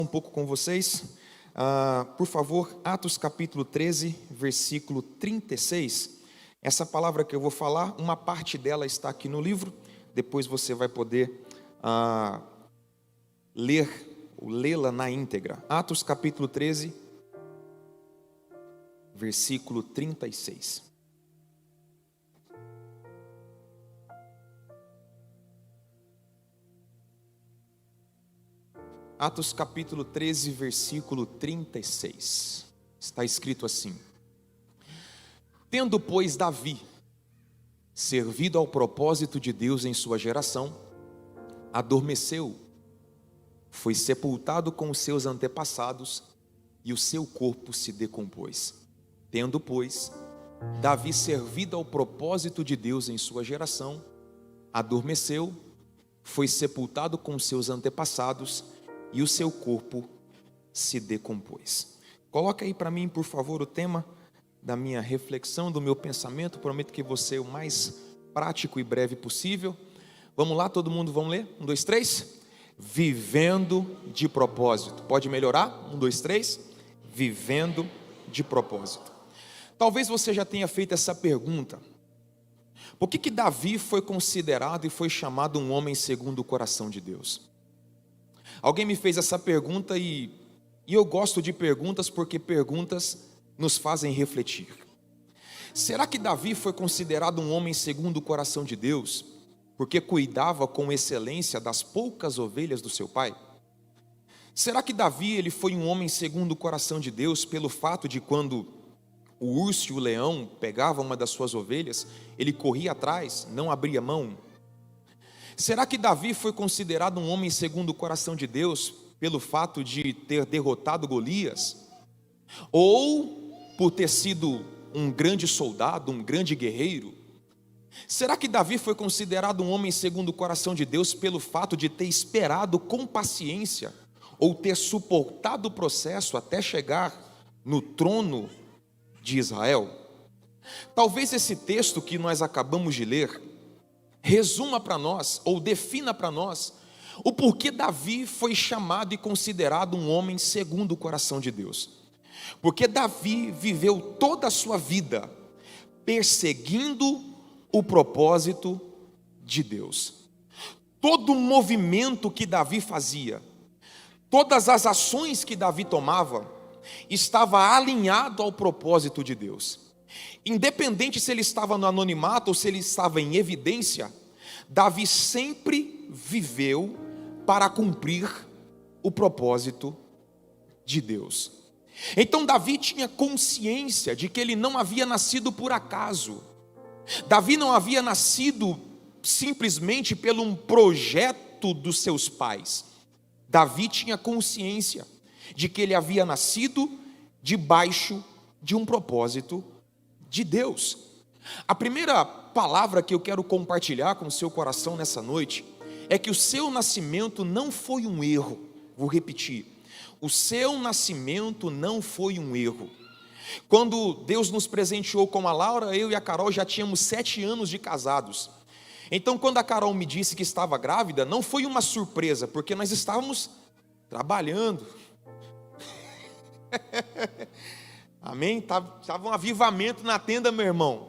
Um pouco com vocês, por favor, Atos capítulo 13, versículo 36. Essa palavra que eu vou falar, uma parte dela está aqui no livro, depois você vai poder lê-la na íntegra. Atos capítulo 13, versículo 36. Atos capítulo 13, versículo 36, está escrito assim: Tendo, pois, Davi servido ao propósito de Deus em sua geração, adormeceu, foi sepultado com os seus antepassados, e o seu corpo se decompôs. Tendo, pois, Davi servido ao propósito de Deus em sua geração, adormeceu, foi sepultado com os seus antepassados, e o seu corpo se decompôs. Coloca aí para mim, por favor, o tema da minha reflexão, do meu pensamento. Prometo que vou ser o mais prático e breve possível. Vamos lá, todo mundo, vamos ler? 1, 2, 3. Vivendo de propósito. Pode melhorar? 1, 2, 3. Vivendo de propósito. Talvez você já tenha feito essa pergunta: por que Davi foi considerado e foi chamado um homem segundo o coração de Deus? Alguém me fez essa pergunta e eu gosto de perguntas porque perguntas nos fazem refletir. Será que Davi foi considerado um homem segundo o coração de Deus porque cuidava com excelência das poucas ovelhas do seu pai? Será que Davi ele foi um homem segundo o coração de Deus pelo fato de quando o urso e o leão pegavam uma das suas ovelhas, ele corria atrás, não abria mão? Será que Davi foi considerado um homem segundo o coração de Deus pelo fato de ter derrotado Golias? Ou por ter sido um grande soldado, um grande guerreiro? Será que Davi foi considerado um homem segundo o coração de Deus pelo fato de ter esperado com paciência ou ter suportado o processo até chegar no trono de Israel? Talvez esse texto que nós acabamos de ler resuma para nós, ou defina para nós, o porquê Davi foi chamado e considerado um homem segundo o coração de Deus. Porque Davi viveu toda a sua vida perseguindo o propósito de Deus. Todo o movimento que Davi fazia, todas as ações que Davi tomava, estava alinhado ao propósito de Deus. Independente se ele estava no anonimato ou se ele estava em evidência, Davi sempre viveu para cumprir o propósito de Deus. Então Davi tinha consciência de que ele não havia nascido por acaso. Davi não havia nascido simplesmente pelo um projeto dos seus pais. Davi tinha consciência de que ele havia nascido debaixo de um propósito de Deus. A primeira palavra que eu quero compartilhar com o seu coração nessa noite é que o seu nascimento não foi um erro. Vou repetir: o seu nascimento não foi um erro. Quando Deus nos presenteou com a Laura, eu e a Carol já tínhamos 7 anos de casados. Então quando a Carol me disse que estava grávida, não foi uma surpresa, porque nós estávamos trabalhando. Amém? Estava um avivamento na tenda, meu irmão.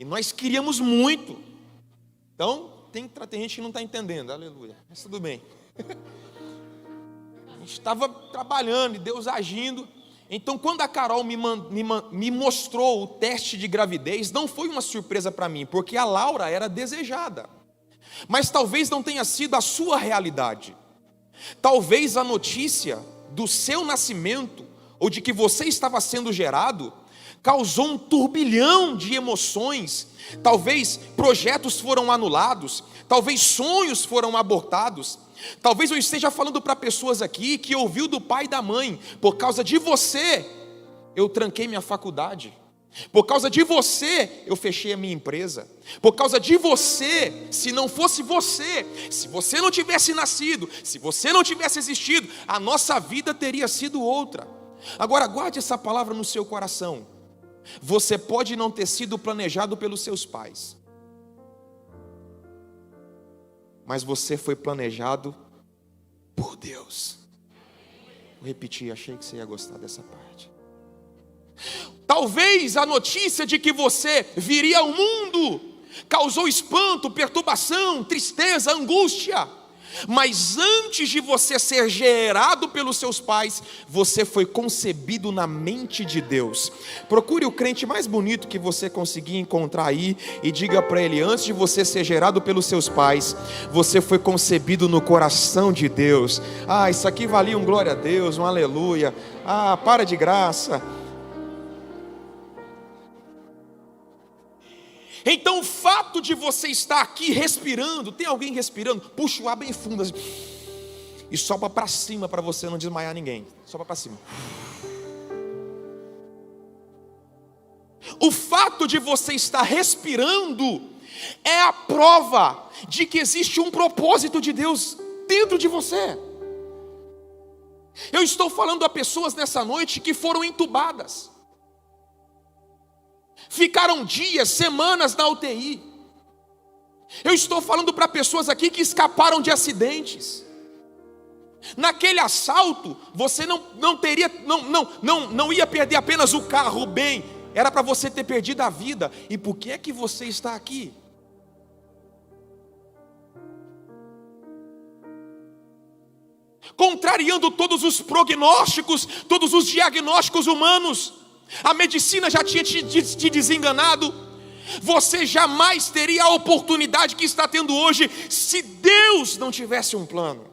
E nós queríamos muito. Então, tem gente que não está entendendo. Aleluia. Mas tudo bem. A gente estava trabalhando e Deus agindo. Então, quando a Carol me mostrou o teste de gravidez, não foi uma surpresa para mim, porque a Laura era desejada. Mas talvez não tenha sido a sua realidade. Talvez a notícia do seu nascimento, ou de que você estava sendo gerado, causou um turbilhão de emoções. Talvez projetos foram anulados, talvez sonhos foram abortados. Talvez eu esteja falando para pessoas aqui que ouviu do pai e da mãe: por causa de você eu tranquei minha faculdade, por causa de você eu fechei a minha empresa, por causa de você, se não fosse você, se você não tivesse nascido, se você não tivesse existido, a nossa vida teria sido outra. Agora guarde essa palavra no seu coração: você pode não ter sido planejado pelos seus pais, mas você foi planejado por Deus. Vou repetir, achei que você ia gostar dessa parte. Talvez a notícia de que você viria ao mundo causou espanto, perturbação, tristeza, angústia. Mas antes de você ser gerado pelos seus pais, você foi concebido na mente de Deus. Procure o crente mais bonito que você conseguir encontrar aí e diga para ele: antes de você ser gerado pelos seus pais, você foi concebido no coração de Deus. Ah, isso aqui valia um glória a Deus, um aleluia. Ah, para de graça. Então o fato de você estar aqui respirando, tem alguém respirando? Puxa o ar bem fundo assim, e sopra para cima para você não desmaiar ninguém. Sopra para cima. O fato de você estar respirando é a prova de que existe um propósito de Deus dentro de você. Eu estou falando a pessoas nessa noite que foram entubadas, ficaram dias, semanas na UTI. Eu estou falando para pessoas aqui que escaparam de acidentes. Naquele assalto, você não ia perder apenas o carro, o bem, era para você ter perdido a vida. E por que é que você está aqui? Contrariando todos os prognósticos, todos os diagnósticos humanos. A medicina já tinha te desenganado. Você jamais teria a oportunidade que está tendo hoje se Deus não tivesse um plano,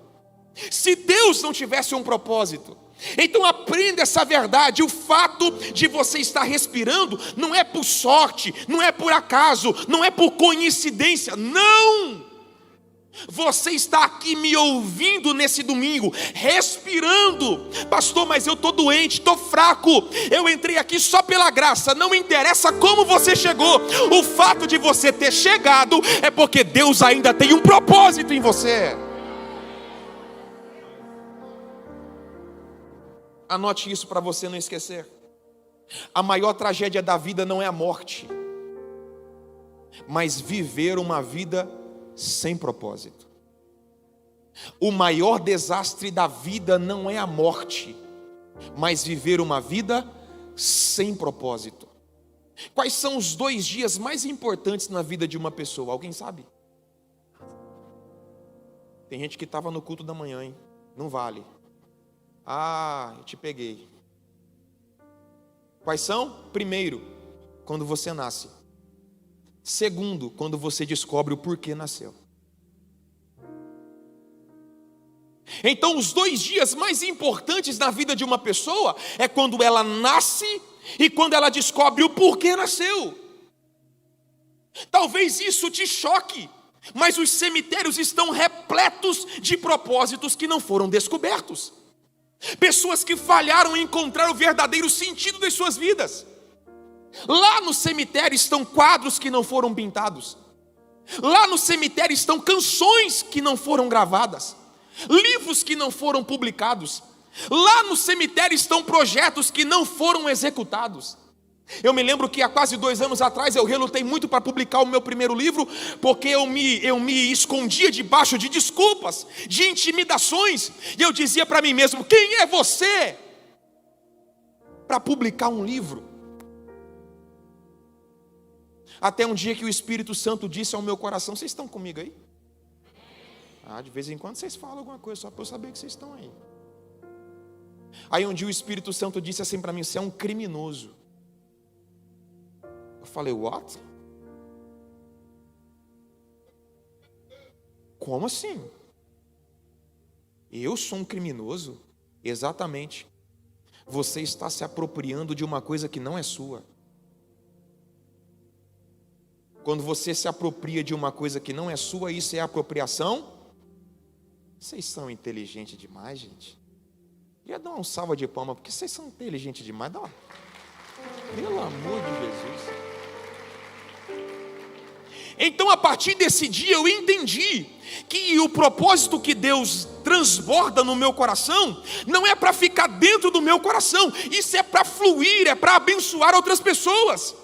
se Deus não tivesse um propósito. Então aprenda essa verdade. O fato de você estar respirando não é por sorte, não é por acaso, não é por coincidência. Não! Você está aqui me ouvindo nesse domingo, respirando. Pastor, mas eu estou doente, estou fraco. Eu entrei aqui só pela graça. Não interessa como você chegou. O fato de você ter chegado é porque Deus ainda tem um propósito em você. Anote isso para você não esquecer. A maior tragédia da vida não é a morte, mas viver uma vida sem propósito. O maior desastre da vida não é a morte, mas viver uma vida sem propósito. Quais são os 2 dias mais importantes na vida de uma pessoa? Alguém sabe? Tem gente que estava no culto da manhã, hein? Não vale. Ah, eu te peguei. Quais são? Primeiro, quando você nasce. Segundo, quando você descobre o porquê nasceu. Então os 2 dias mais importantes na vida de uma pessoa é quando ela nasce e quando ela descobre o porquê nasceu. Talvez isso te choque, mas os cemitérios estão repletos de propósitos que não foram descobertos. Pessoas que falharam em encontrar o verdadeiro sentido das suas vidas. Lá no cemitério estão quadros que não foram pintados. Lá no cemitério estão canções que não foram gravadas, livros que não foram publicados. Lá no cemitério estão projetos que não foram executados. Eu me lembro que há quase 2 anos atrás eu relutei muito para publicar o meu primeiro livro, porque eu me escondia debaixo de desculpas, de intimidações, e eu dizia para mim mesmo: quem é você para publicar um livro? Até um dia que o Espírito Santo disse ao meu coração: vocês estão comigo aí? Ah, de vez em quando vocês falam alguma coisa, só para eu saber que vocês estão aí. Aí um dia o Espírito Santo disse assim para mim: você é um criminoso. Eu falei: what? Como assim? Eu sou um criminoso? Exatamente. Você está se apropriando de uma coisa que não é sua. Quando você se apropria de uma coisa que não é sua, isso é apropriação. Vocês são inteligentes demais, gente. Ia dar um salva de palmas, porque vocês são inteligentes demais. Dá uma... Pelo amor de Jesus. Então, a partir desse dia, eu entendi que o propósito que Deus transborda no meu coração não é para ficar dentro do meu coração. Isso é para fluir, é para abençoar outras pessoas.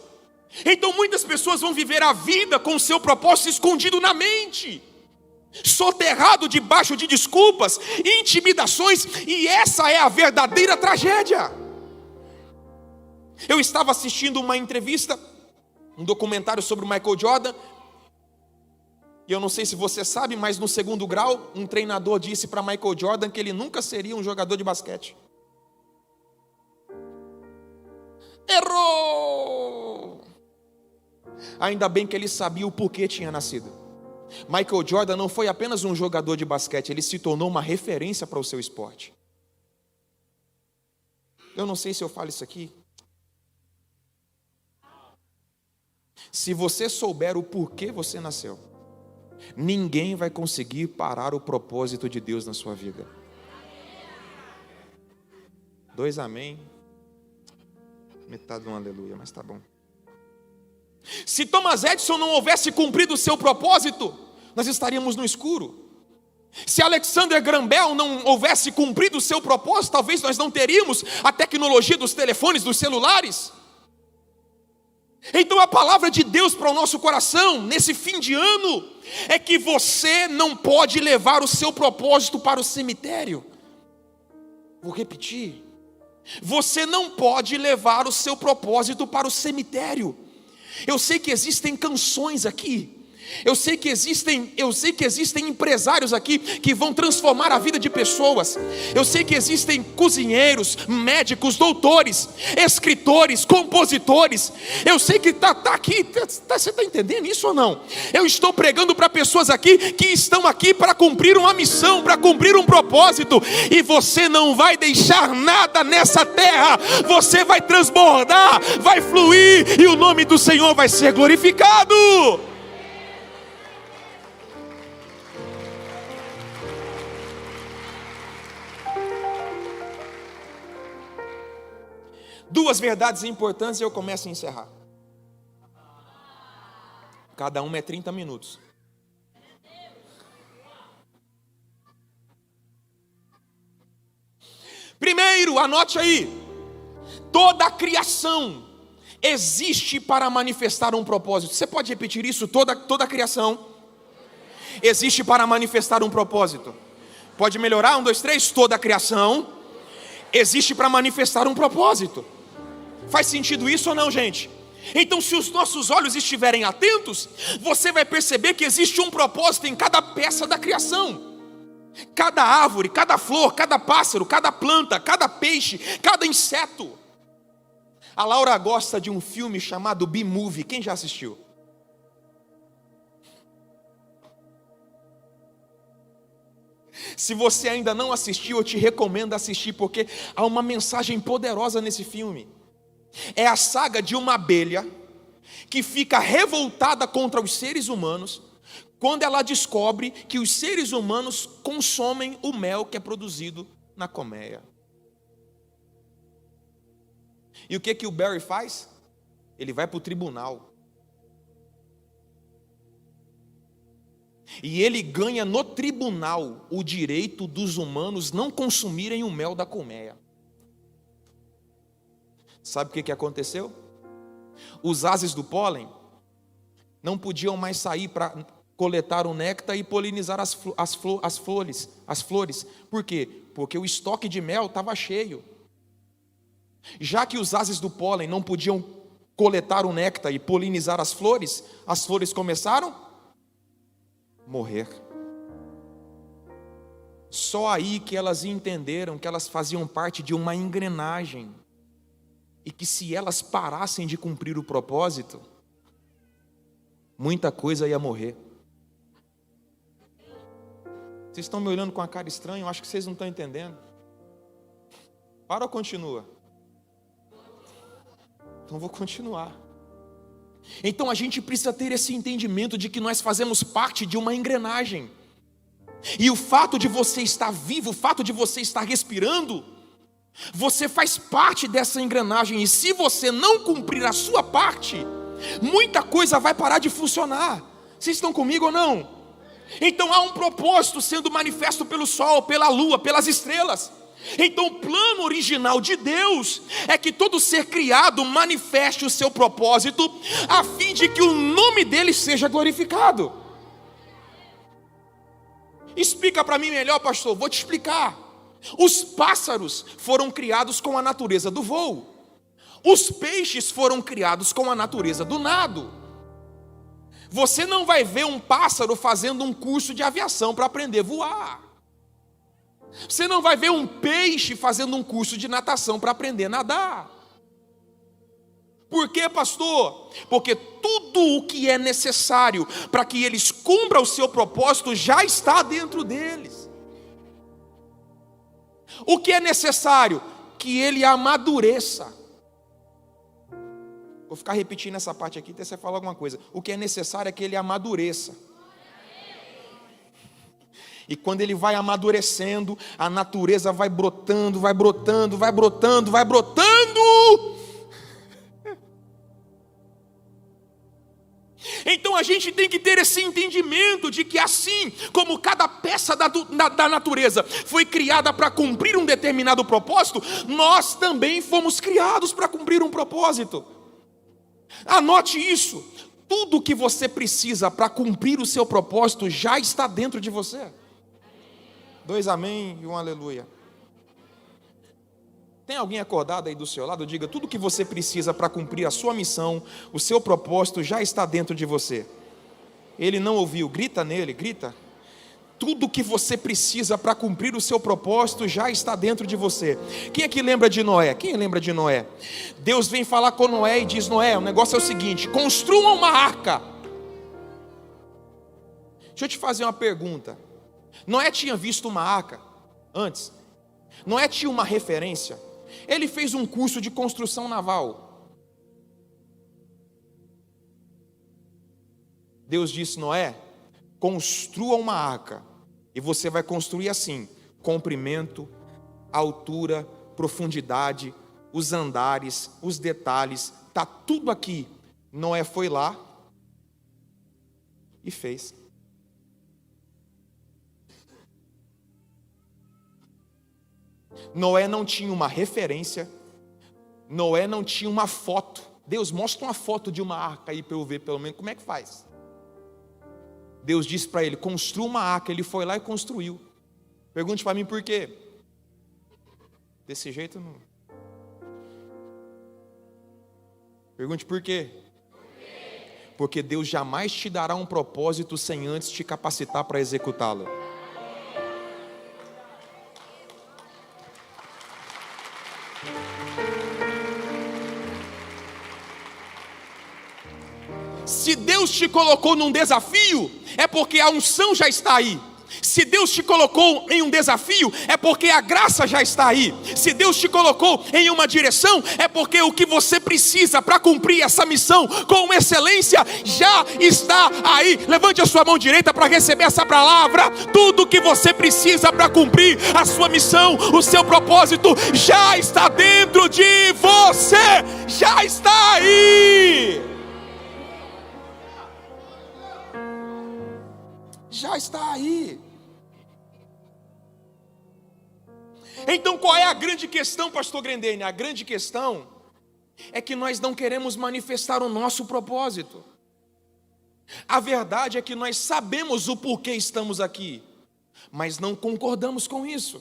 Então muitas pessoas vão viver a vida com o seu propósito escondido na mente. soterrado debaixo de desculpas, intimidações, e essa é a verdadeira tragédia. Eu estava assistindo uma entrevista, um documentário sobre o Michael Jordan, e eu não sei se você sabe, mas no segundo grau, um treinador disse para Michael Jordan que ele nunca seria um jogador de basquete. Errou! Ainda bem que ele sabia o porquê tinha nascido. Michael Jordan não foi apenas um jogador de basquete, ele se tornou uma referência para o seu esporte. Eu não sei se eu falo isso aqui. Se você souber o porquê você nasceu, ninguém vai conseguir parar o propósito de Deus na sua vida. 2 amém. Metade de um aleluia, mas tá bom. Se Thomas Edison não houvesse cumprido o seu propósito, nós estaríamos no escuro. Se Alexander Graham Bell não houvesse cumprido o seu propósito, talvez nós não teríamos a tecnologia dos telefones, dos celulares. Então a palavra de Deus para o nosso coração, nesse fim de ano, é que você não pode levar o seu propósito para o cemitério. Vou repetir. Você não pode levar o seu propósito para o cemitério. Eu sei que existem canções aqui. Eu sei que existem empresários aqui que vão transformar a vida de pessoas. Eu sei que existem cozinheiros, médicos, doutores, escritores, compositores. Eu sei que tá aqui, você está entendendo isso ou não? Eu estou pregando para pessoas aqui que estão aqui para cumprir uma missão, para cumprir um propósito. E você não vai deixar nada nessa terra. Você vai transbordar, vai fluir, e o nome do Senhor vai ser glorificado. Duas verdades importantes e eu começo a encerrar. Cada uma é 30 minutos. Primeiro, anote aí. Toda a criação existe para manifestar um propósito. Você pode repetir isso? Toda a criação existe para manifestar um propósito. Pode melhorar? 1, 2, 3. Toda a criação existe para manifestar um propósito. Faz sentido isso ou não, gente? Então, se os nossos olhos estiverem atentos, você vai perceber que existe um propósito em cada peça da criação. Cada árvore, cada flor, cada pássaro, cada planta, cada peixe, cada inseto. A Laura gosta de um filme chamado B-Movie. Quem já assistiu? Se você ainda não assistiu, eu te recomendo assistir, porque há uma mensagem poderosa nesse filme. É a saga de uma abelha que fica revoltada contra os seres humanos quando ela descobre que os seres humanos consomem o mel que é produzido na colmeia. E o que o Barry faz? Ele vai para o tribunal. E ele ganha no tribunal o direito dos humanos não consumirem o mel da colmeia. Sabe o que aconteceu? Os ases do pólen não podiam mais sair para coletar o néctar e polinizar as flores. Por quê? Porque o estoque de mel estava cheio. Já que os ases do pólen não podiam coletar o néctar e polinizar as flores começaram a morrer. Só aí que elas entenderam que elas faziam parte de uma engrenagem. E que se elas parassem de cumprir o propósito, muita coisa ia morrer. Vocês estão me olhando com a cara estranha? Eu acho que vocês não estão entendendo. Para ou continua? Então vou continuar. Então a gente precisa ter esse entendimento de que nós fazemos parte de uma engrenagem. E o fato de você estar vivo, o fato de você estar respirando, você faz parte dessa engrenagem. E se você não cumprir a sua parte, muita coisa vai parar de funcionar. Vocês estão comigo ou não? Então há um propósito sendo manifesto pelo sol, pela lua, pelas estrelas. Então o plano original de Deus é que todo ser criado manifeste o seu propósito, a fim de que o nome dele seja glorificado. Explica para mim melhor, pastor. Vou te explicar. Os pássaros foram criados com a natureza do voo. Os peixes foram criados com a natureza do nado. Você não vai ver um pássaro fazendo um curso de aviação para aprender a voar. Você não vai ver um peixe fazendo um curso de natação para aprender a nadar. Por quê, pastor? Porque tudo o que é necessário para que eles cumpram o seu propósito já está dentro deles. O que é necessário? Que ele amadureça. Vou ficar repetindo essa parte aqui até você falar alguma coisa. O que é necessário é que ele amadureça. E quando ele vai amadurecendo, a natureza vai brotando, vai brotando, vai brotando, vai brotando. Então a gente tem que ter esse entendimento de que assim como cada peça da natureza foi criada para cumprir um determinado propósito, nós também fomos criados para cumprir um propósito. Anote isso. Tudo que você precisa para cumprir o seu propósito já está dentro de você. 2 amém e 1 aleluia. Tem alguém acordado aí do seu lado? Diga, tudo que você precisa para cumprir a sua missão, o seu propósito já está dentro de você. Ele não ouviu, grita nele, grita. Tudo que você precisa para cumprir o seu propósito já está dentro de você. Quem aqui lembra de Noé? Quem lembra de Noé? Deus vem falar com Noé e diz: Noé, o negócio é o seguinte, construa uma arca. Deixa eu te fazer uma pergunta. Noé tinha visto uma arca antes? Noé tinha uma referência? Ele fez um curso de construção naval. Deus disse: Noé, construa uma arca, e você vai construir assim: comprimento, altura, profundidade, os andares, os detalhes, está tudo aqui. Noé foi lá e fez. Noé não tinha uma referência, Noé não tinha uma foto. Deus, mostra uma foto de uma arca aí para eu ver pelo menos como é que faz. Deus disse para ele: construa uma arca. Ele foi lá e construiu. Pergunte para mim por quê? Desse jeito não. Pergunte por quê? Porque Deus jamais te dará um propósito sem antes te capacitar para executá-lo. Se Deus te colocou num desafio, é porque a unção já está aí. Se Deus te colocou em um desafio, é porque a graça já está aí. Se Deus te colocou em uma direção, é porque o que você precisa para cumprir essa missão com excelência já está aí. Levante a sua mão direita para receber essa palavra. Tudo que você precisa para cumprir a sua missão, o seu propósito, já está dentro de você. Já está aí. Já está aí. Então qual é a grande questão, pastor Grendene? A grande questão é que nós não queremos manifestar o nosso propósito. A verdade é que nós sabemos o porquê estamos aqui, mas não concordamos com isso.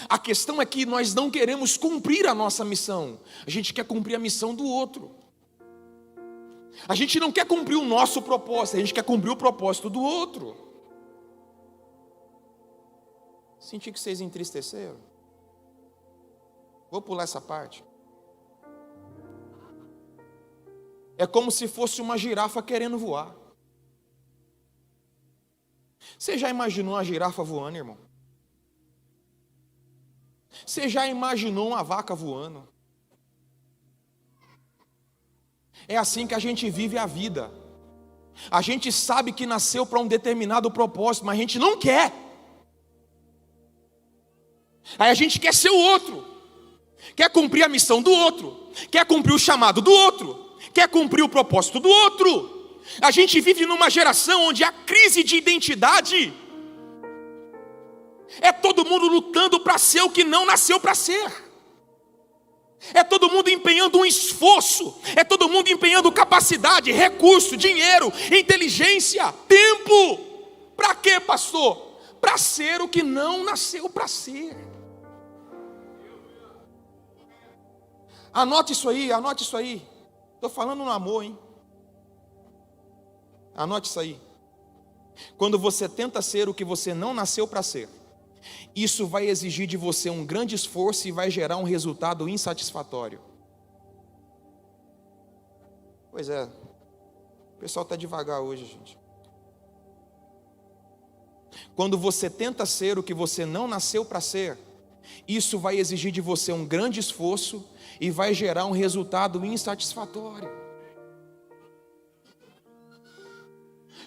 A questão é que nós não queremos cumprir a nossa missão, a gente quer cumprir a missão do outro. A gente não quer cumprir o nosso propósito, a gente quer cumprir o propósito do outro. Senti que vocês entristeceram. Vou pular essa parte. É como se fosse uma girafa querendo voar. Você já imaginou uma girafa voando, irmão? Você já imaginou uma vaca voando? É assim que a gente vive a vida. A gente sabe que nasceu para um determinado propósito, mas a gente não quer. Aí a gente quer ser o outro, quer cumprir a missão do outro, quer cumprir o chamado do outro, quer cumprir o propósito do outro. A gente vive numa geração onde a crise de identidade é todo mundo lutando para ser o que não nasceu para ser. É todo mundo empenhando um esforço, é todo mundo empenhando capacidade, recurso, dinheiro, inteligência, tempo, Para quê, pastor? Para ser o que não nasceu para ser. Anote isso aí, anote isso aí. Estou falando no amor, hein? Anote isso aí. Quando você tenta ser o que você não nasceu para ser, isso vai exigir de você um grande esforço e vai gerar um resultado insatisfatório. Pois é, o pessoal está devagar hoje, gente. Quando você tenta ser o que você não nasceu para ser, isso vai exigir de você um grande esforço e vai gerar um resultado insatisfatório.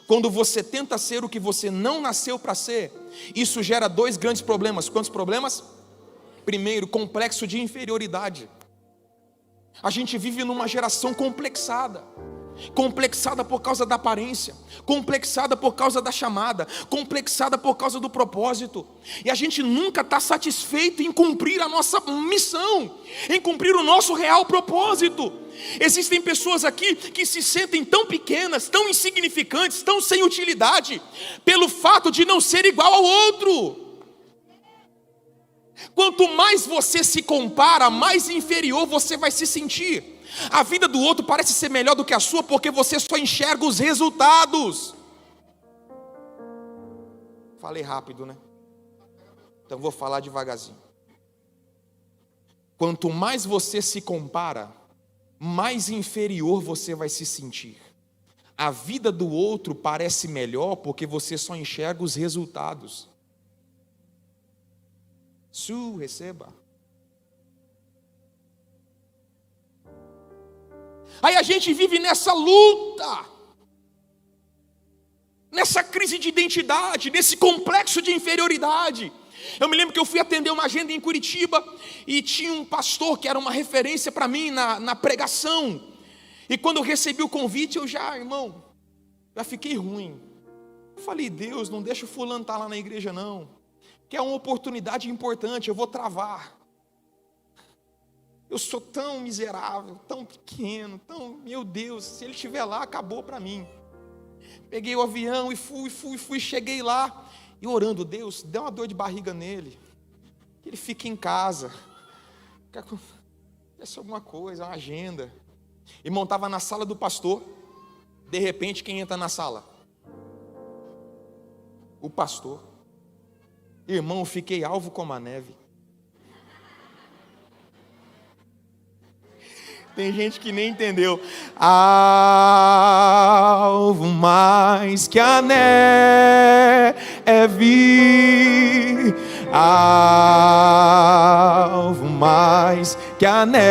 Quando você tenta ser o que você não nasceu para ser, isso gera dois grandes problemas. Quantos problemas? Primeiro, complexo de inferioridade. A gente vive numa geração complexada. Complexada por causa da aparência, complexada por causa da chamada, complexada por causa do propósito. E a gente nunca está satisfeito em cumprir a nossa missão, em cumprir o nosso real propósito. Existem pessoas aqui que se sentem tão pequenas, tão insignificantes, tão sem utilidade, pelo fato de não ser igual ao outro. Quanto mais você se compara, mais inferior você vai se sentir. A vida do outro parece ser melhor do que a sua, porque você só enxerga os resultados. Falei rápido, né? Então vou falar devagarzinho. Quanto mais você se compara, mais inferior você vai se sentir. A vida do outro parece melhor porque você só enxerga os resultados. Receba. Aí a gente vive nessa luta, nessa crise de identidade, nesse complexo de inferioridade. Eu me lembro que eu fui atender uma agenda em Curitiba e tinha um pastor que era uma referência para mim na pregação. E quando eu recebi o convite, irmão, já fiquei ruim. Eu falei, Deus, não deixa o fulano estar lá na igreja não, que é uma oportunidade importante, eu vou travar. Eu sou tão miserável, tão pequeno, meu Deus, se ele estiver lá, acabou para mim. Peguei o avião e fui, cheguei lá, e orando, Deus, dê uma dor de barriga nele, que ele fique em casa, que acontece alguma coisa, uma agenda. E montava na sala do pastor, de repente, quem entra na sala? O pastor. Irmão, eu fiquei alvo como a neve. Tem gente que nem entendeu. Alvo mais que a neve, alvo mais que a neve.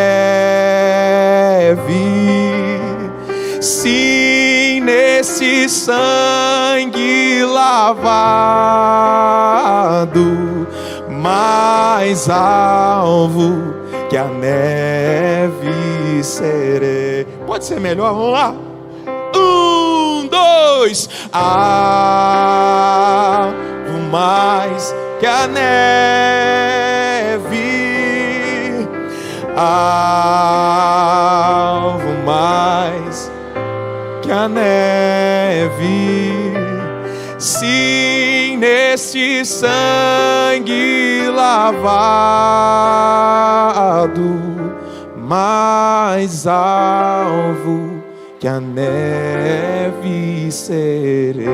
Sim, nesse sangue lavado, mais alvo que a neve serei. Pode ser melhor? Vamos lá. 1, 2. Alvo mais que a neve, alvo mais que a neve. Sim, nesse sangue lavado, mais alvo que a neve serei.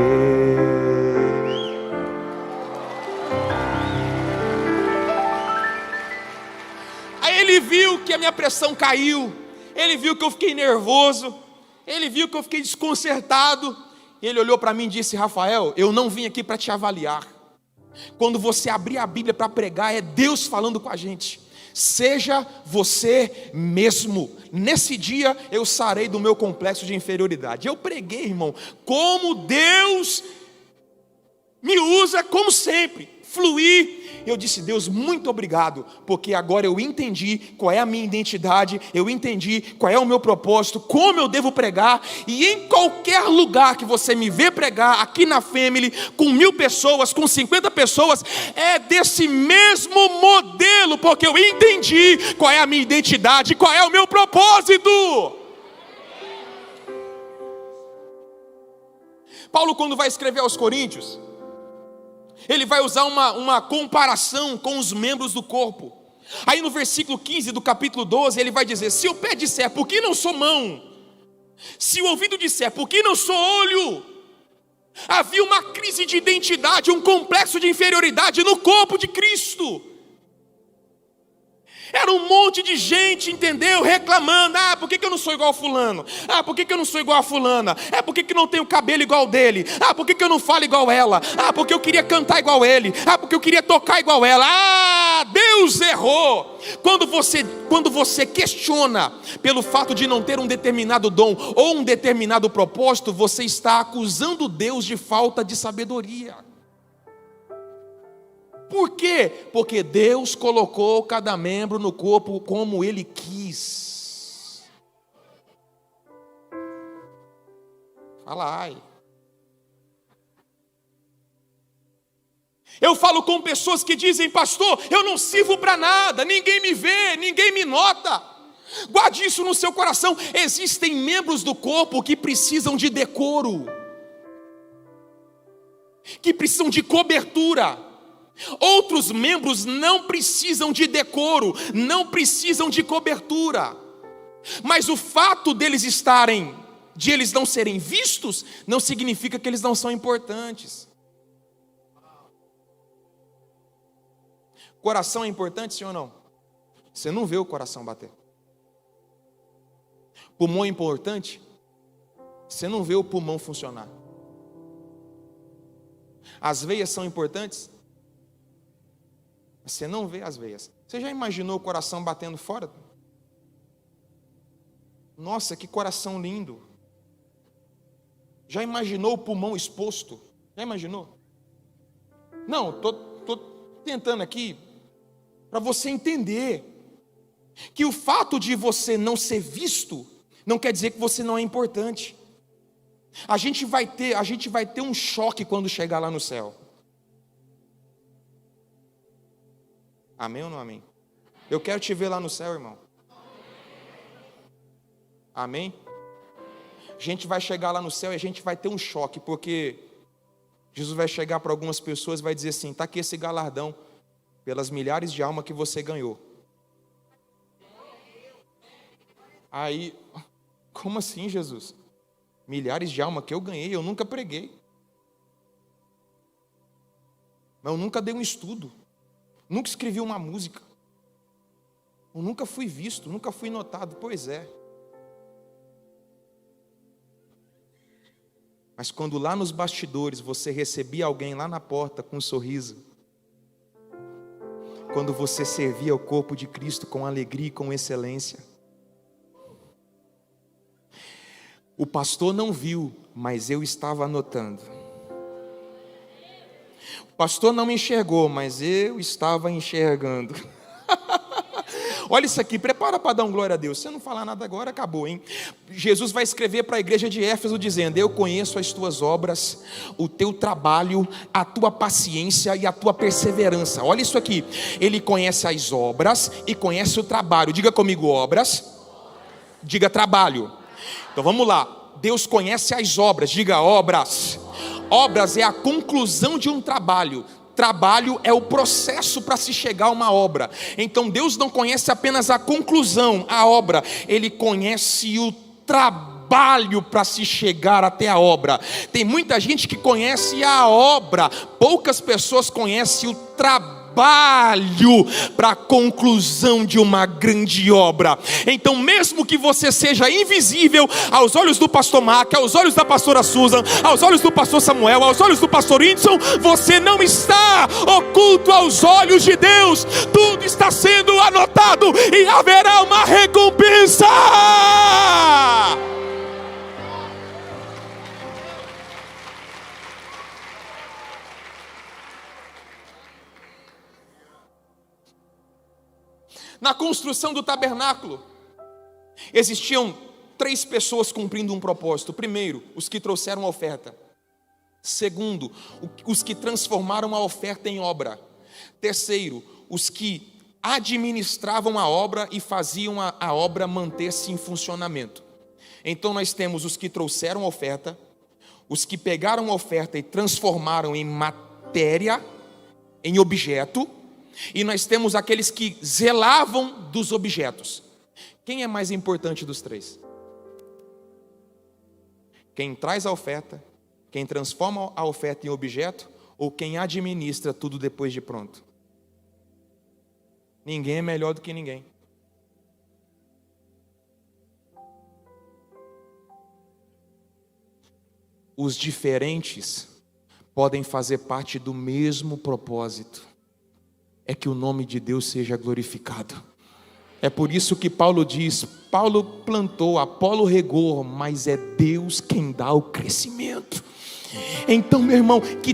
Aí ele viu que a minha pressão caiu, ele viu que eu fiquei nervoso, ele viu que eu fiquei desconcertado. Ele olhou para mim e disse: Rafael, eu não vim aqui para te avaliar. Quando você abrir a Bíblia para pregar, é Deus falando com a gente. Seja você mesmo. Nesse dia eu sarei do meu complexo de inferioridade. Eu preguei, irmão, como Deus me usa, como sempre, fluir. Eu disse: Deus, muito obrigado, porque agora eu entendi qual é a minha identidade, eu entendi qual é o meu propósito, como eu devo pregar. E em qualquer lugar que você me vê pregar, aqui na Family, com 1000 pessoas, com 50 pessoas, é desse mesmo modelo, porque eu entendi qual é a minha identidade, qual é o meu propósito. Paulo, quando vai escrever aos Coríntios, ele vai usar uma comparação com os membros do corpo. Aí no versículo 15 do capítulo 12, ele vai dizer: se o pé disser, por que não sou mão? Se o ouvido disser, por que não sou olho? Havia uma crise de identidade, um complexo de inferioridade no corpo de Cristo. Era um monte de gente, entendeu? Reclamando: por que eu não sou igual a fulano? Por que eu não sou igual a fulana? Por que eu não tenho cabelo igual dele? Por que eu não falo igual ela? Porque eu queria cantar igual ele. Porque eu queria tocar igual ela. Deus errou. Quando você questiona pelo fato de não ter um determinado dom ou um determinado propósito, você está acusando Deus de falta de sabedoria. Por quê? Porque Deus colocou cada membro no corpo como Ele quis. Fala, ai. Eu falo com pessoas que dizem: pastor, eu não sirvo para nada, ninguém me vê, ninguém me nota. Guarde isso no seu coração. Existem membros do corpo que precisam de decoro, que precisam de cobertura. Outros membros não precisam de decoro, não precisam de cobertura. Mas o fato de eles não serem vistos, não significa que eles não são importantes. Coração é importante, sim ou não? Você não vê o coração bater. Pulmão é importante? Você não vê o pulmão funcionar. As veias são importantes? Você não vê as veias. Você já imaginou o coração batendo fora? Nossa, que coração lindo. Já imaginou o pulmão exposto? Já imaginou? Não, tô tentando aqui para você entender que o fato de você não ser visto não quer dizer que você não é importante. A gente vai ter um choque quando chegar lá no céu. Amém ou não amém? Eu quero te ver lá no céu, irmão. Amém? A gente vai chegar lá no céu e a gente vai ter um choque, porque Jesus vai chegar para algumas pessoas e vai dizer assim: está aqui esse galardão pelas milhares de almas que você ganhou. Aí, como assim, Jesus? Milhares de almas que eu ganhei, eu nunca preguei. Mas eu nunca dei um estudo. Nunca escrevi uma música. Eu nunca fui visto, nunca fui notado. Pois é. Mas quando lá nos bastidores você recebia alguém lá na porta com um sorriso, quando você servia o corpo de Cristo com alegria e com excelência, o pastor não viu, mas eu estava anotando. O pastor não me enxergou, mas eu estava enxergando. Olha isso aqui, prepara para dar um glória a Deus. Se eu não falar nada agora, acabou, hein? Jesus vai escrever para a igreja de Éfeso dizendo: eu conheço as tuas obras, o teu trabalho, a tua paciência e a tua perseverança. Olha isso aqui, ele conhece as obras e conhece o trabalho. Diga comigo, obras. Diga trabalho. Então vamos lá, Deus conhece as obras. Diga obras. Obras é a conclusão de um trabalho. Trabalho é o processo para se chegar a uma obra. Então Deus não conhece apenas a conclusão, a obra. Ele conhece o trabalho para se chegar até a obra. Tem muita gente que conhece a obra, poucas pessoas conhecem o trabalho para a conclusão de uma grande obra. Então, mesmo que você seja invisível aos olhos do pastor Mac, aos olhos da pastora Susan, aos olhos do pastor Samuel, aos olhos do pastor Whindersson, você não está oculto aos olhos de Deus. Tudo está sendo anotado e haverá uma recompensa. Na construção do tabernáculo, existiam 3 pessoas cumprindo um propósito. Primeiro, os que trouxeram a oferta. Segundo, os que transformaram a oferta em obra. Terceiro, os que administravam a obra e faziam a obra manter-se em funcionamento. Então nós temos os que trouxeram a oferta, os que pegaram a oferta e transformaram em matéria, em objeto, e nós temos aqueles que zelavam dos objetos. Quem é mais importante dos três? Quem traz a oferta, quem transforma a oferta em objeto, ou quem administra tudo depois de pronto? Ninguém é melhor do que ninguém. Os diferentes podem fazer parte do mesmo propósito, é que o nome de Deus seja glorificado. É por isso que Paulo diz: Paulo plantou, Apolo regou, mas é Deus quem dá o crescimento. Então, meu irmão, que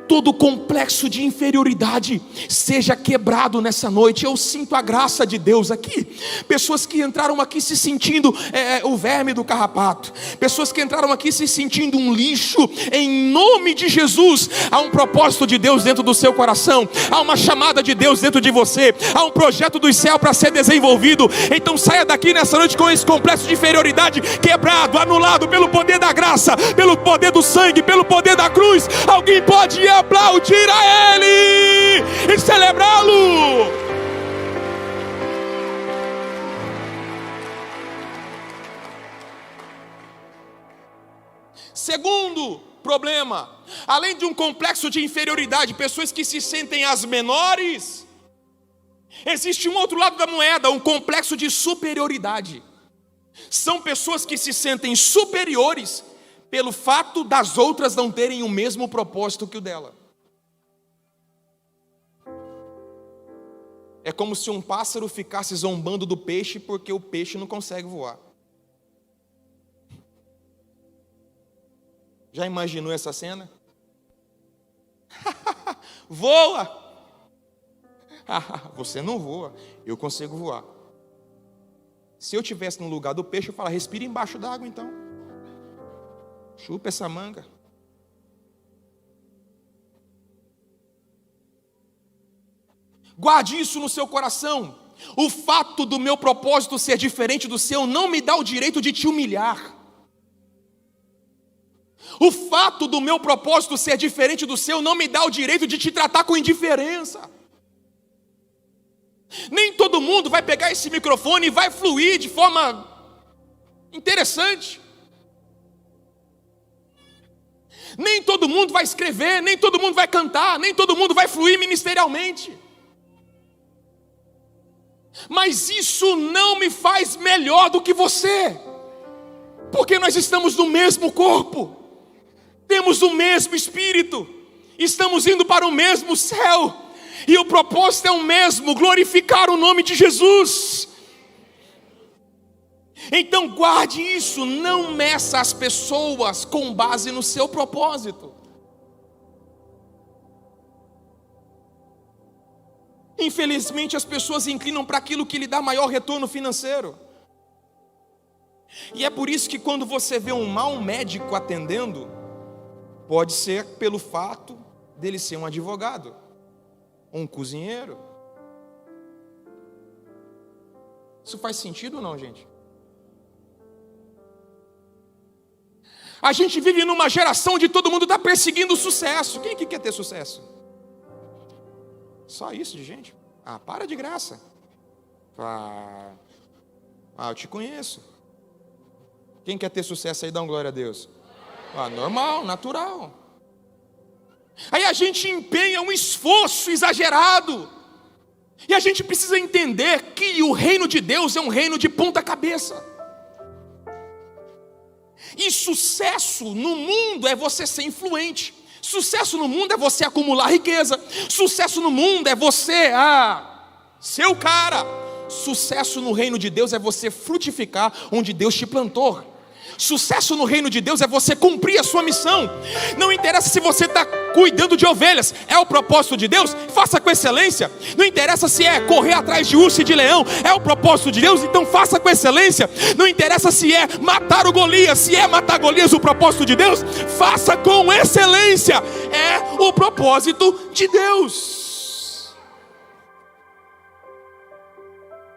todo complexo de inferioridade seja quebrado nessa noite. Eu sinto a graça de Deus aqui. Pessoas que entraram aqui se sentindo o verme do carrapato, pessoas que entraram aqui se sentindo um lixo. Em nome de Jesus, há um propósito de Deus dentro do seu coração, há uma chamada de Deus dentro de você, há um projeto do céu para ser desenvolvido. Então saia daqui nessa noite com esse complexo de inferioridade quebrado, anulado pelo poder da graça, pelo poder do sangue, pelo poder da cruz. Alguém pode aplaudir a Ele e celebrá-lo. Segundo problema, além de um complexo de inferioridade, pessoas que se sentem as menores, existe um outro lado da moeda, um complexo de superioridade. São pessoas que se sentem superiores pelo fato das outras não terem o mesmo propósito que o dela. É como se um pássaro ficasse zombando do peixe porque o peixe não consegue voar. Já imaginou essa cena? Voa! Você não voa, eu consigo voar. Se eu estivesse no lugar do peixe, eu falaria: respira embaixo d'água então. Chupa essa manga. Guarde isso no seu coração. O fato do meu propósito ser diferente do seu não me dá o direito de te humilhar. O fato do meu propósito ser diferente do seu não me dá o direito de te tratar com indiferença. Nem todo mundo vai pegar esse microfone e vai fluir de forma interessante. Nem todo mundo vai escrever, nem todo mundo vai cantar, nem todo mundo vai fluir ministerialmente. Mas isso não me faz melhor do que você, porque nós estamos no mesmo corpo, temos o mesmo Espírito, estamos indo para o mesmo céu, e o propósito é o mesmo: glorificar o nome de Jesus. Então guarde isso, não meça as pessoas com base no seu propósito. Infelizmente as pessoas inclinam para aquilo que lhe dá maior retorno financeiro. E é por isso que quando você vê um mau médico atendendo, pode ser pelo fato dele ser um advogado, um cozinheiro. Isso faz sentido ou não, gente? A gente vive numa geração onde todo mundo está perseguindo o sucesso. Quem que quer ter sucesso? Só isso de gente? Para de graça. Eu te conheço. Quem quer ter sucesso aí, dá uma glória a Deus. Normal, natural. Aí a gente empenha um esforço exagerado. E a gente precisa entender que o reino de Deus é um reino de ponta cabeça. E sucesso no mundo é você ser influente. Sucesso no mundo é você acumular riqueza. Sucesso no mundo é você ser o cara. Sucesso no reino de Deus é você frutificar onde Deus te plantou. Sucesso no reino de Deus é você cumprir a sua missão. Não interessa se você está cuidando de ovelhas, é o propósito de Deus, faça com excelência. Não interessa se é correr atrás de urso e de leão, é o propósito de Deus, então faça com excelência. Não interessa se é matar o Golias, se é matar Golias o propósito de Deus, faça com excelência. É o propósito de Deus.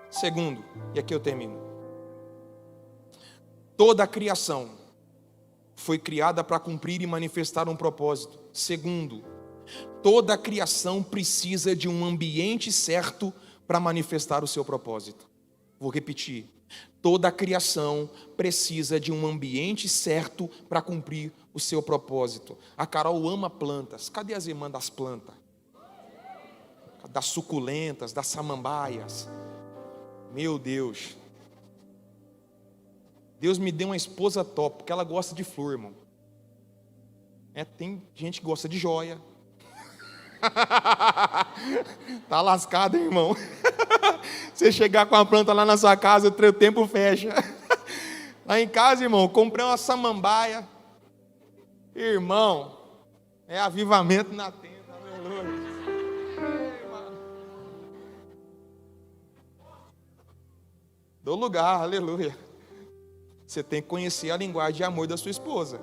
Segundo, e aqui eu termino. Toda a criação foi criada para cumprir e manifestar um propósito. Segundo, Toda a criação precisa de um ambiente certo para manifestar o seu propósito. Vou repetir. Toda a criação precisa de um ambiente certo para cumprir o seu propósito. A Carol ama plantas. Cadê as irmãs das plantas? Das suculentas, das samambaias. Meu Deus. Deus me deu uma esposa top, porque ela gosta de flor, irmão. Tem gente que gosta de joia. Tá lascado, hein, irmão? Você chegar com a planta lá na sua casa, o tempo fecha. Lá em casa, irmão, comprei uma samambaia. Irmão, é avivamento na tenda, aleluia. Do lugar, aleluia. Você tem que conhecer a linguagem de amor da sua esposa.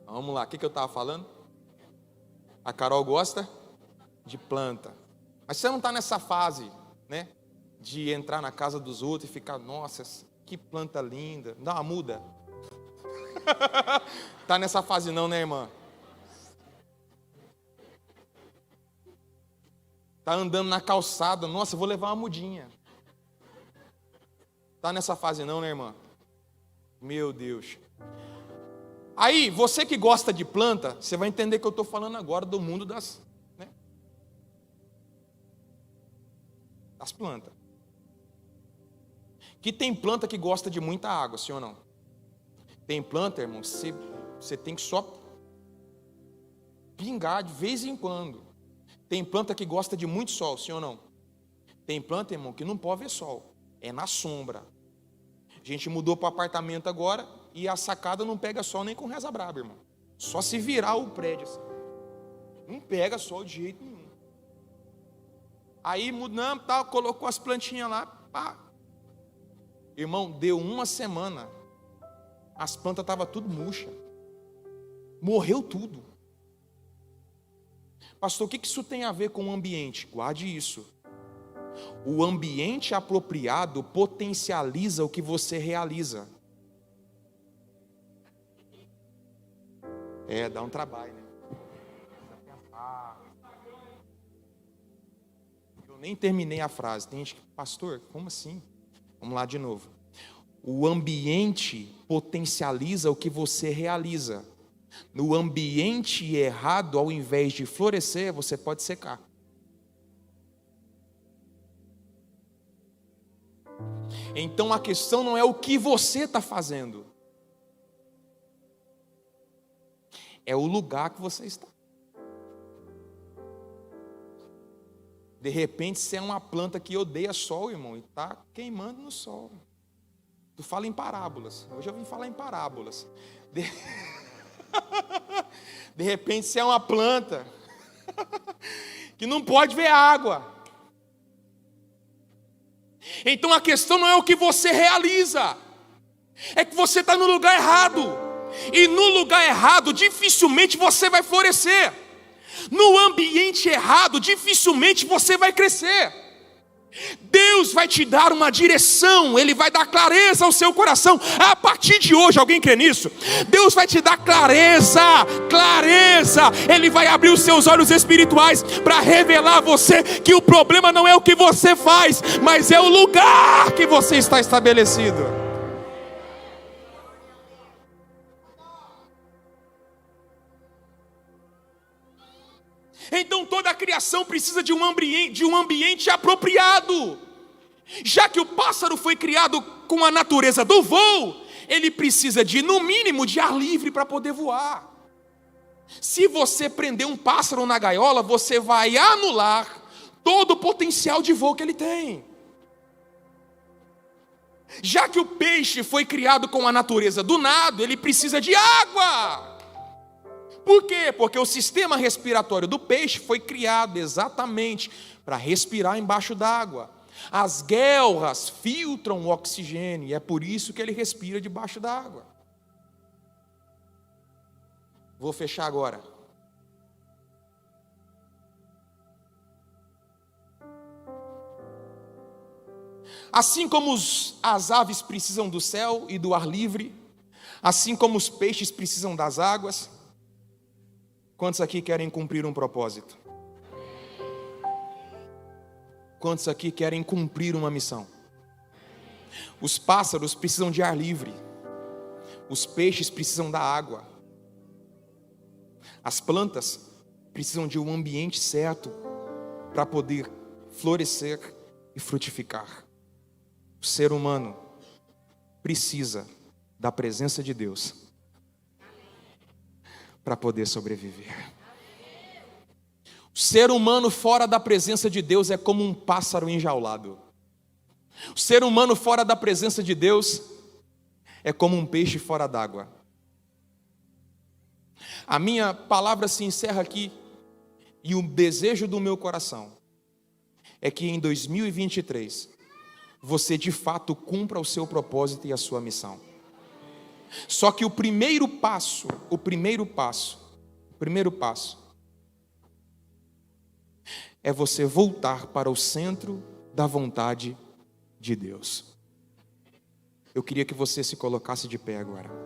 Vamos lá, o que eu estava falando? A Carol gosta de planta. Mas você não está nessa fase, né? De entrar na casa dos outros e ficar, nossa, que planta linda. Dá uma muda. Está nessa fase não, né, irmã? Está andando na calçada, nossa, eu vou levar uma mudinha. Está nessa fase não, né, irmã? Meu Deus. Aí, você que gosta de planta, você vai entender que eu estou falando agora do mundo das plantas. Que tem planta que gosta de muita água, sim ou não? Tem planta, irmão, você tem que só pingar de vez em quando. Tem planta que gosta de muito sol, sim ou não? Tem planta, irmão, que não pode ver sol, é na sombra. A gente mudou para o apartamento agora e a sacada não pega sol nem com reza braba, irmão. Só se virar o prédio assim. Não pega sol de jeito nenhum. Aí mudamos, tal, colocou as plantinhas lá, pá. Irmão, deu uma semana, as plantas estavam tudo murcha. Morreu tudo. Pastor, o que isso tem a ver com o ambiente? Guarde isso. O ambiente apropriado potencializa o que você realiza. Dá um trabalho, né? Eu nem terminei a frase. Tem gente que, pastor, como assim? Vamos lá de novo. O ambiente potencializa o que você realiza. No ambiente errado, ao invés de florescer, você pode secar. Então a questão não é o que você está fazendo, é o lugar que você está. De repente você é uma planta que odeia sol, irmão, e está queimando no sol. Tu fala em parábolas. Hoje eu vim falar em parábolas. De repente você é uma planta que não pode ver água. Então a questão não é o que você realiza, é que você está no lugar errado. E no lugar errado dificilmente você vai florescer. No ambiente errado dificilmente você vai crescer. Deus vai te dar uma direção, Ele vai dar clareza ao seu coração. A partir de hoje, alguém crê nisso? Deus vai te dar clareza. Ele vai abrir os seus olhos espirituais para revelar a você que o problema não é o que você faz, mas é o lugar que você está estabelecido. Então toda a criação precisa de um ambiente apropriado. Já que o pássaro foi criado com a natureza do voo, ele precisa de, no mínimo, de ar livre para poder voar. Se você prender um pássaro na gaiola, você vai anular todo o potencial de voo que ele tem. Já que o peixe foi criado com a natureza do nado, ele precisa de água. Por quê? Porque o sistema respiratório do peixe foi criado exatamente para respirar embaixo d'água. As guelras filtram o oxigênio e é por isso que ele respira debaixo d'água. Vou fechar agora. Assim como as aves precisam do céu e do ar livre, assim como os peixes precisam das águas, Quantos aqui querem cumprir um propósito? Quantos aqui querem cumprir uma missão? Os pássaros precisam de ar livre. Os peixes precisam da água. As plantas precisam de um ambiente certo para poder florescer e frutificar. O ser humano precisa da presença de Deus para poder sobreviver. O ser humano fora da presença de Deus é como um pássaro enjaulado. O ser humano fora da presença de Deus é como um peixe fora d'água. A minha palavra se encerra aqui, e o desejo do meu coração é que em 2023 você de fato cumpra o seu propósito e a sua missão. Só que o primeiro passo é você voltar para o centro da vontade de Deus. Eu queria que você se colocasse de pé agora.